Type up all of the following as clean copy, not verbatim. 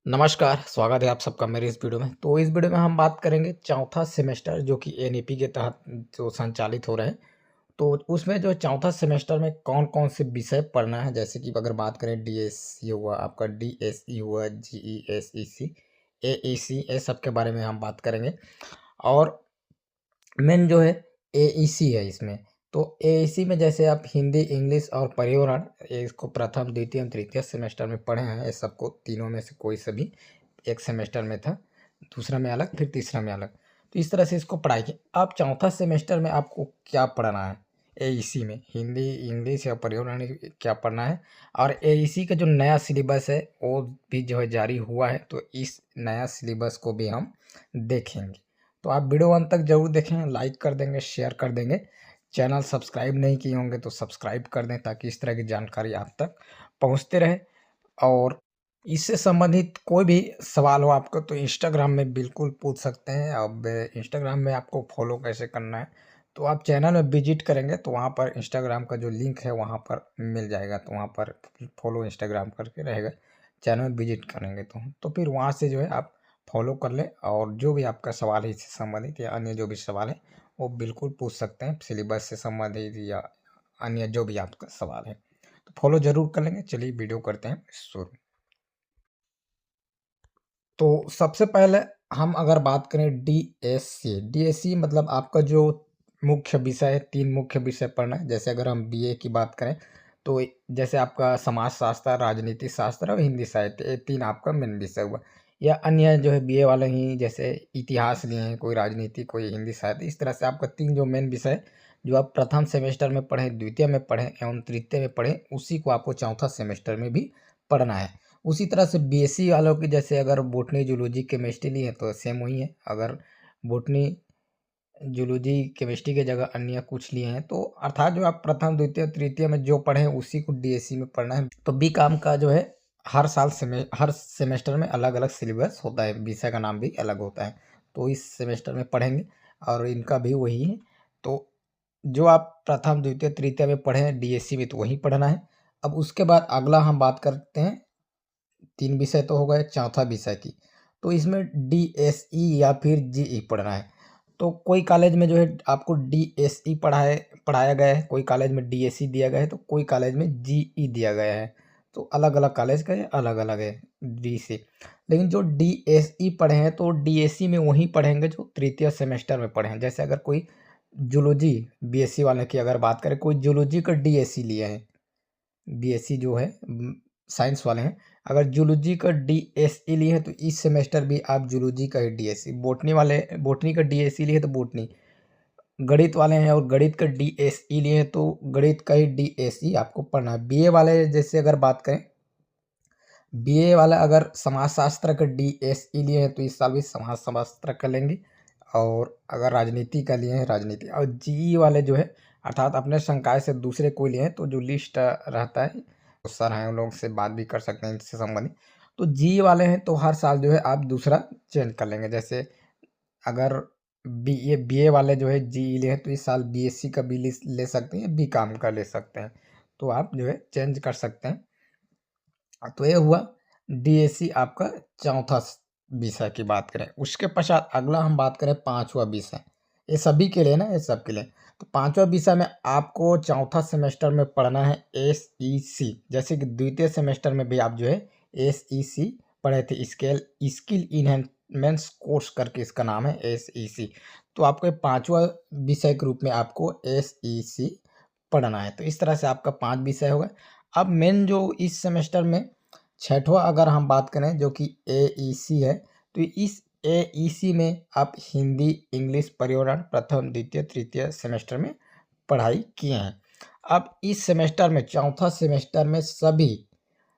नमस्कार, स्वागत है आप सबका मेरे इस वीडियो में। तो इस वीडियो में हम बात करेंगे चौथा सेमेस्टर जो कि एनईपी के तहत जो संचालित हो रहे हैं। तो उसमें जो चौथा सेमेस्टर में कौन-कौन से विषय पढ़ना है, जैसे कि अगर बात करें डीएससी हुआ, आपका डीएसई हुआ, जीईएसईसी, एईसी ये सब के बारे में हम बात करेंगे। और मेन जो है एईसी है इसमें। तो एईसी में जैसे आप हिंदी, इंग्लिश और पर्यावरण ये इसको प्रथम, द्वितीय एवं तृतीय सेमेस्टर में पढ़े हैं। ये सबको तीनों में से कोई से भी एक सेमेस्टर में था, दूसरा में अलग, फिर तीसरा में अलग। तो इस तरह से इसको पढ़ाई की। अब चौथा सेमेस्टर में आपको क्या पढ़ना है? एईसी में हिंदी, इंग्लिश या पर्यावरण क्या पढ़ना है? और एईसी का जो नया सिलेबस है वो भी जो है जारी हुआ है, तो इस नया सिलेबस को भी हम देखेंगे। तो आप वीडियो अंत तक ज़रूर देखें, लाइक कर देंगे, शेयर कर देंगे। चैनल सब्सक्राइब नहीं किए होंगे तो सब्सक्राइब कर दें ताकि इस तरह की जानकारी आप तक पहुंचते रहे। और इससे संबंधित कोई भी सवाल हो आपको तो इंस्टाग्राम में बिल्कुल पूछ सकते हैं। अब इंस्टाग्राम में आपको फॉलो कैसे करना है, तो आप चैनल में विजिट करेंगे तो वहाँ पर इंस्टाग्राम का जो लिंक है वहाँ पर मिल जाएगा। तो वहाँ पर फॉलो इंस्टाग्राम करके रहेगा, चैनल में विजिट करेंगे तो फिर वहाँ से जो है आप फॉलो कर लें। और जो भी आपका सवाल है इससे संबंधित या अन्य जो भी सवाल है वो बिल्कुल पूछ सकते हैं, सिलेबस से संबंधित या अन्य जो भी आपका सवाल है। तो फॉलो ज़रूर कर लेंगे। चलिए वीडियो करते हैं शुरू। तो सबसे पहले हम अगर बात करें डीएससी, डीएससी मतलब आपका जो मुख्य विषय है, 3 मुख्य विषय पढ़ना है। जैसे अगर हम बीए की बात करें तो जैसे आपका समाजशास्त्र, राजनीति शास्त्र और हिंदी साहित्य, ये 3 आपका मेन विषय हुआ। या अन्य जो है बीए वाले ही जैसे इतिहास लिए हैं, कोई राजनीति, कोई हिंदी साहित्य, इस तरह से आपका 3 जो मेन विषय जो आप प्रथम सेमेस्टर में पढ़ें, द्वितीय में पढ़ें एवं तृतीय में पढ़ें, उसी को आपको चौथा सेमेस्टर में भी पढ़ना है। उसी तरह से बीएससी वालों की जैसे अगर बॉटनी, जूलॉजी, केमिस्ट्री ली है तो सेम वही है। अगर बॉटनी, जूलॉजी, केमिस्ट्री की जगह अन्य कुछ लिए हैं तो अर्थात जो आप प्रथम, द्वितीय, तृतीय में जो पढ़े हैं उसी को डीएससी में पढ़ना है। तो बीकॉम का जो है हर सेमेस्टर में अलग-अलग सिलेबस होता है, विषय का नाम भी अलग होता है। तो इस सेमेस्टर में पढ़ेंगे और इनका भी वही है। तो जो आप प्रथम, द्वितीय, तृतीय में पढ़े हैं डीएससी में तो वही पढ़ना है। अब उसके बाद अगला हम बात करते हैं, 3 विषय तो हो गए, चौथा विषय की। तो इसमें डीएसई या फिर जीई पढ़ना है। तो कोई कॉलेज में जो है आपको डीएसई पढ़ाया गया है, कोई कॉलेज में डीएसई दिया गया है, तो कोई कॉलेज में जीई दिया गया है। तो अलग-अलग कॉलेज का ये अलग-अलग है डी से। लेकिन जो डीएसई पढ़े हैं तो डीएसई में वही पढ़ेंगे जो तृतीय सेमेस्टर में पढ़े हैं। जैसे अगर कोई जूलॉजी बीएससी वाले की अगर बात करें, कोई जूलॉजी का डीएसई लिए हैं, बीएससी जो है साइंस वाले हैं, अगर जूलॉजी का डीएसई लिए हैं तो इस सेमेस्टर भी आप जूलॉजी का ही डीएसई, बॉटनी वाले बॉटनी का डीएसई लिए हैं तो बॉटनी, गणित वाले हैं और गणित का डीएसई लिए हैं तो गणित का ही डीएसई आपको पढ़ना है। बीए वाले जैसे अगर बात करें, बीए वाला अगर समाजशास्त्र का डीएसई लिए हैं तो इस साल भी समाजशास्त्र का लेंगे। और अगर राजनीति का लिए हैं राजनीति, और जीई वाले जो है अर्थात अपने संकाय से दूसरे कोई लिए हैं तो जो लिस्ट रहता है तो सर हैं उन लोग से बात भी कर सकते हैं इससे संबंधित। तो जीई वाले हैं तो हर साल जो है आप दूसरा चेंज कर लेंगे। जैसे अगर बीए वाले जो है जीई लिए हैं तो इस साल बीएससी का भी ले सकते हैं, बीकॉम का ले सकते हैं। तो आप जो है चेंज कर सकते हैं। तो ये हुआ डीएससी आपका चौथा विषय की बात करें। उसके पश्चात अगला हम बात करें पांचवा विषय, ये सभी के लिए ना, ये सब के लिए। तो पांचवा विषय में आपको चौथा सेमेस्टर में पढ़ना है एसईसी। जैसे कि द्वितीय सेमेस्टर में भी आप जो है एसईसी पढ़े थे, स्किल इनहेंसमेंट कोर्स करके इसका नाम है एसईसी। तो आपको पांचवा विषय के रूप में आपको एसईसी पढ़ना है। तो इस तरह से आपका 5 विषय हो गए। अब मेन जो इस सेमेस्टर में छठवां अगर हम बात करें जो कि एईसी है, तो इस एईसी में आप हिंदी, इंग्लिश, पर्यावरण प्रथम, द्वितीय, तृतीय सेमेस्टर में पढ़ाई किए हैं। अब इस सेमेस्टर में चौथा सेमेस्टर में सभी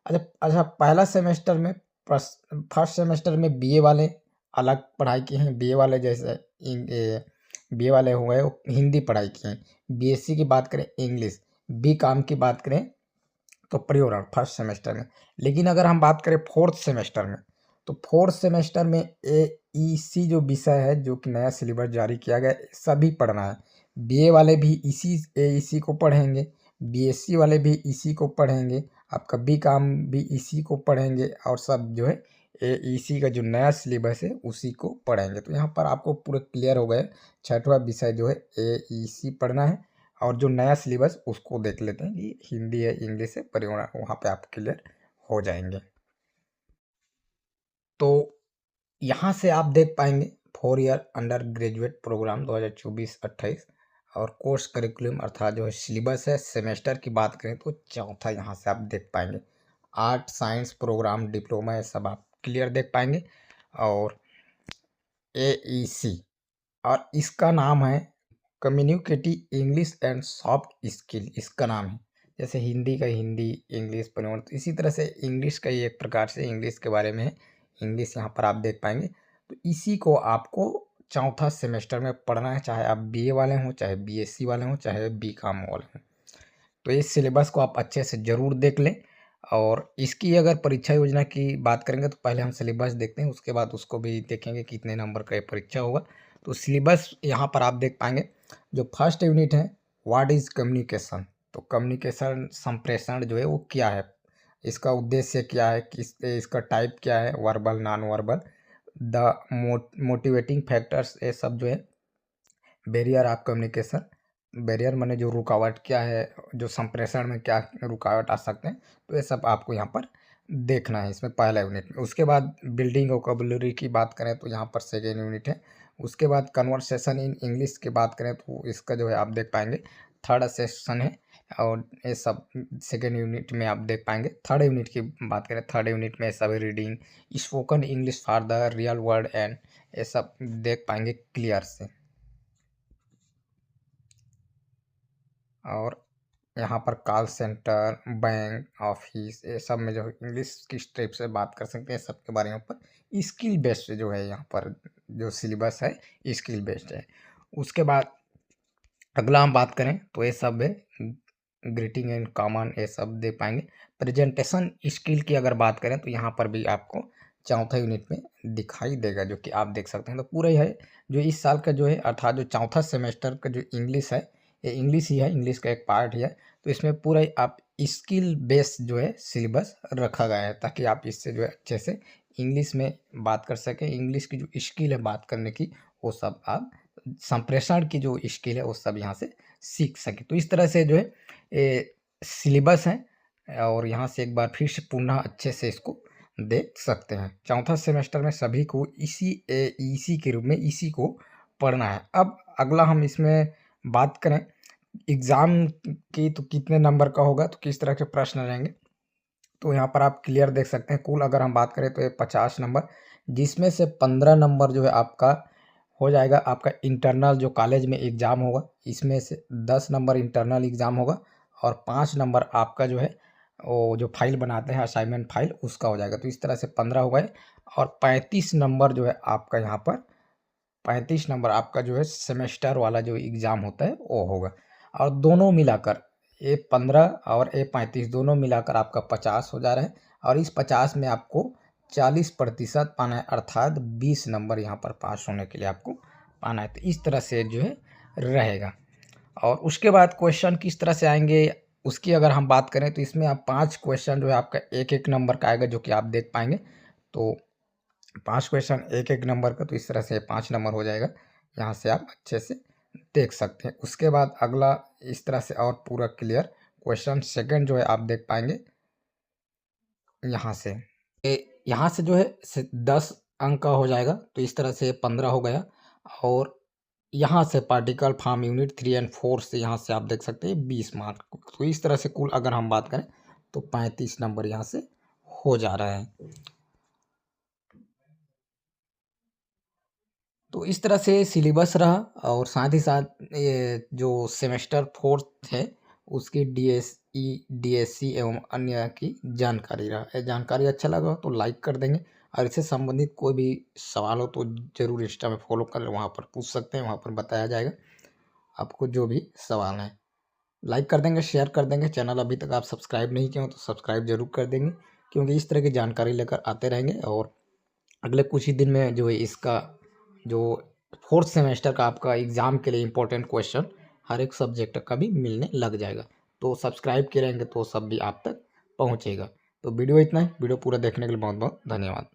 अच्छा पहला सेमेस्टर में फर्स्ट सेमेस्टर में बीए वाले अलग पढ़ाई किए हैं। बीए वाले जैसे बीए वाले हो गए वो हिंदी पढ़ाई किए हैं। बीएससी की बात करें इंग्लिश, बीकॉम की बात करें तो पर्यावरण फर्स्ट सेमेस्टर में। लेकिन अगर हम बात करें फोर्थ सेमेस्टर में, तो फोर्थ सेमेस्टर में एईसी जो विषय है जो कि नया सिलेबस जारी किया गया है, सभी पढ़ना है। बीए वाले भी इसी एईसी को पढ़ेंगे, बीएससी वाले भी इसी को पढ़ेंगे, आपका बीकॉम भी इसी को पढ़ेंगे और सब जो है AEC का जो नया सिलेबस है उसी को पढ़ेंगे। तो यहाँ पर आपको पूरा क्लियर हो गया, छठवां विषय जो है AEC पढ़ना है और जो नया सिलेबस उसको देख लेते हैं कि हिंदी है, इंग्लिश है, परिवहन, वहाँ पे आप क्लियर हो जाएंगे। तो यहाँ से आप देख पाएंगे 4 ईयर अंडर ग्रेजुएट प्रोग्राम 2024-28 और कोर्स करिकुलम अर्थात जो है सिलेबस है। सेमेस्टर की बात करें तो चौथा यहाँ से आप देख पाएंगे। आर्ट साइंस प्रोग्राम, डिप्लोमा, ये सब आप क्लियर देख पाएंगे। और AEC और इसका नाम है communicative English and soft skill, इसका नाम है। जैसे हिंदी का हिंदी, इंग्लिश परिवहन, तो इसी तरह से इंग्लिश का ही एक प्रकार से इंग्लिश के बारे में है। इंग्लिश यहाँ पर आप देख पाएंगे। तो इसी को आपको चौथा सेमेस्टर में पढ़ना है, चाहे आप BA वाले हों, चाहे BSc वाले हों, चाहे BCom वाले हों। तो इस सिलेबस को आप अच्छे से ज़रूर देख लें। और इसकी अगर परीक्षा योजना की बात करेंगे तो पहले हम सिलेबस देखते हैं, उसके बाद उसको भी देखेंगे कितने नंबर का ये परीक्षा होगा। तो सिलेबस यहाँ पर आप देख पाएंगे। जो फर्स्ट यूनिट है, व्हाट इज़ कम्युनिकेशन। तो कम्युनिकेशन संप्रेषण जो है वो क्या है, इसका उद्देश्य क्या है, इसका टाइप क्या है, verbal, non verbal, the motivating factors, ये सब जो है। बैरियर ऑफ कम्युनिकेशन, बैरियर माने जो रुकावट क्या है, जो संप्रेषण में क्या रुकावट आ सकते हैं, तो ये सब आपको यहाँ पर देखना है इसमें पहला यूनिट में। उसके बाद बिल्डिंग वोकैबुलरी की बात करें तो यहाँ पर सेकेंड यूनिट है। उसके बाद कन्वर्सेशन इन इंग्लिश की बात करें तो इसका जो है आप देख पाएंगे थर्ड सेक्शन है। और ये सब सेकेंड यूनिट में आप देख पाएंगे। थर्ड यूनिट की बात करें, थर्ड यूनिट में सब reading, spoken English for the real world and ये सब देख पाएंगे क्लियर से। और यहाँ पर कॉल सेंटर, बैंक, ऑफिस, ये सब में जो इंग्लिश किस टाइप से बात कर सकते हैं सब के बारे में पर स्किल बेस्ड जो है यहाँ पर जो सिलेबस है स्किल बेस्ड है। उसके बाद अगला हम बात करें तो ये सब है ग्रीटिंग एंड कॉमन, ये सब दे पाएंगे। प्रेजेंटेशन स्किल की अगर बात करें तो यहाँ पर भी आपको चौथा यूनिट में दिखाई देगा, जो कि आप देख सकते हैं। तो पूरा ही है जो इस साल का जो है अर्थात जो चौथा सेमेस्टर का जो इंग्लिश है, ये इंग्लिश ही है, इंग्लिश का एक पार्ट ही है। तो इसमें पूरा ही आप स्किल बेस्ड जो है सिलेबस रखा गया है, ताकि आप इससे जो है अच्छे से इंग्लिश में बात कर सकें। इंग्लिश की जो स्किल है बात करने की, वो सब आप संप्रेषण की जो स्किल है वो सब यहाँ से सीख सके। तो इस तरह से जो है ये सिलेबस है। और यहाँ से एक बार फिर से पुनः अच्छे से इसको देख सकते हैं। चौथा सेमेस्टर में सभी को इसी AEC के रूप में इसी को पढ़ना है। अब अगला हम इसमें बात करें एग्ज़ाम की, तो कितने नंबर का होगा, तो किस तरह के प्रश्न रहेंगे। तो यहाँ पर आप क्लियर देख सकते हैं। कुल अगर हम बात करें तो ये 50 नंबर, जिसमें से 15 नंबर जो है आपका हो जाएगा आपका इंटरनल जो कॉलेज में एग्ज़ाम होगा, इसमें से 10 नंबर इंटरनल एग्ज़ाम होगा और 5 नंबर आपका जो है वो जो फाइल बनाते हैं असाइनमेंट फाइल, उसका हो जाएगा। तो इस तरह से 15 हो गए। और 35 नंबर जो है आपका यहाँ पर 35 नंबर आपका जो है सेमेस्टर वाला जो एग्ज़ाम होता है वो होगा। और दोनों मिलाकर A15 और A35 दोनों मिलाकर आपका 50 हो जा रहा है। और इस 50 में आपको 40% पाना है, अर्थात 20 नंबर यहाँ पर पास होने के लिए आपको पाना है। तो इस तरह से जो है रहेगा। और उसके बाद क्वेश्चन किस तरह से आएंगे उसकी अगर हम बात करें तो इसमें आप 5 क्वेश्चन जो है आपका 1-1 नंबर का आएगा, जो कि आप देख पाएंगे। तो 5 क्वेश्चन 1-1 नंबर का, तो इस तरह से 5 नंबर हो जाएगा। यहाँ से आप अच्छे से देख सकते हैं। उसके बाद अगला इस तरह से और पूरा क्लियर क्वेश्चन सेकंड जो है आप देख पाएंगे यहाँ से। यहाँ से जो है 10 अंक का हो जाएगा, तो इस तरह से 15 हो गया। और यहाँ से पार्टिकल फार्म यूनिट 3 एंड 4 से यहाँ से आप देख सकते हैं 20 मार्क। तो इस तरह से कुल अगर हम बात करें तो 35 नंबर यहाँ से हो जा रहा है। तो इस तरह से सिलेबस रहा। और साथ ही साथ ये जो सेमेस्टर 4th है उसकी DSE एवं अन्य की जानकारी रहा। ये जानकारी अच्छा लगा तो लाइक कर देंगे। और इससे संबंधित कोई भी सवाल हो तो ज़रूर इंस्टा में फॉलो कर, वहाँ पर पूछ सकते हैं, वहाँ पर बताया जाएगा आपको जो भी सवाल है। लाइक कर देंगे, शेयर कर देंगे। चैनल अभी तक आप सब्सक्राइब नहीं किए हो तो सब्सक्राइब जरूर कर देंगे, क्योंकि इस तरह की जानकारी लेकर आते रहेंगे। और अगले कुछ ही दिन में जो है इसका जो 4th सेमेस्टर का आपका एग्ज़ाम के लिए इम्पोर्टेंट क्वेश्चन हर एक सब्जेक्ट का भी मिलने लग जाएगा। तो सब्सक्राइब किए रहेंगे तो सब भी आप तक पहुँचेगा। तो वीडियो इतना ही। वीडियो पूरा देखने के लिए बहुत बहुत धन्यवाद।